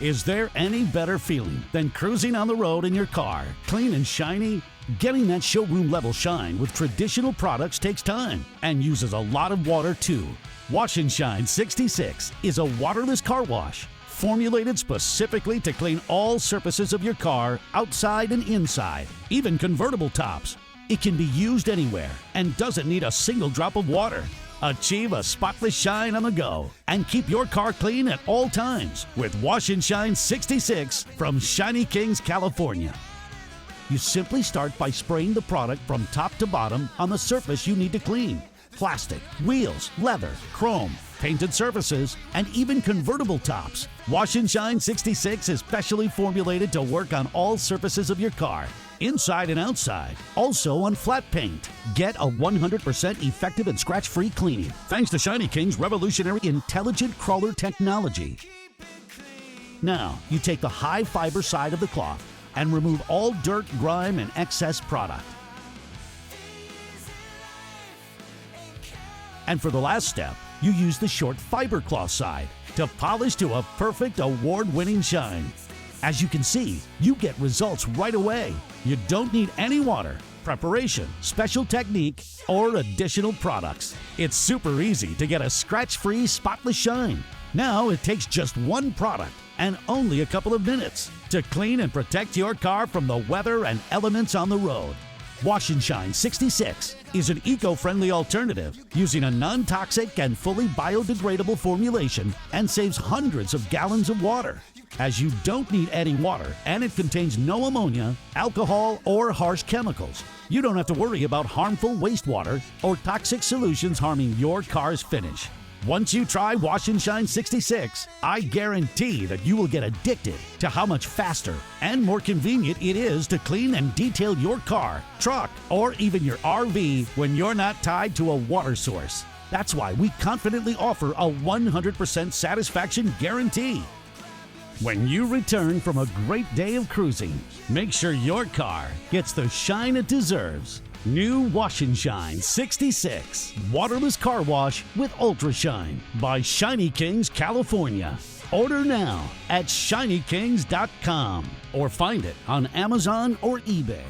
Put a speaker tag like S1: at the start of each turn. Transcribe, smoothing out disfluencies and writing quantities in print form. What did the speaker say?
S1: Is there any better feeling than cruising on the road in your car, clean and shiny? Getting that showroom level shine with traditional products takes time and uses a lot of water too. Wash&Shine 66 is a waterless car wash formulated specifically to clean all surfaces of your car, outside and inside, even convertible tops. It can be used anywhere and doesn't need a single drop of water. Achieve a spotless shine on the go and keep your car clean at all times with Wash&Shine 66 from Shinykings, California. You simply start by spraying the product from top to bottom on the surface you need to clean. Plastic, wheels, leather, chrome, painted surfaces, and even convertible tops. Wash&Shine 66 is specially formulated to work on all surfaces of your car, inside and outside, also on flat paint. Get a 100% effective and scratch-free cleaning thanks to Shinykings' revolutionary intelligent crawler technology. Now, you take the high fiber side of the cloth and remove all dirt, grime, and excess product. And for the last step, you use the short fiber cloth side to polish to a perfect award-winning shine. As you can see, you get results right away. You don't need any water, preparation, special technique, or additional products. It's super easy to get a scratch-free, spotless shine. Now it takes just one product and only a couple of minutes to clean and protect your car from the weather and elements on the road. Wash&Shine 66 is an eco-friendly alternative using a non-toxic and fully biodegradable formulation and saves hundreds of gallons of water. As you don't need any water and it contains no ammonia, alcohol, or harsh chemicals, you don't have to worry about harmful wastewater or toxic solutions harming your car's finish. Once you try Wash&Shine 66, I guarantee that you will get addicted to how much faster and more convenient it is to clean and detail your car, truck, or even your RV when you're not tied to a water source. That's why we confidently offer a 100% satisfaction guarantee. When you return from a great day of cruising, make sure your car gets the shine it deserves. New Wash&Shine 66 Waterless Car Wash with Ultra Shine by Shinykings, California. Order now at shinykings.com or find it on Amazon or eBay.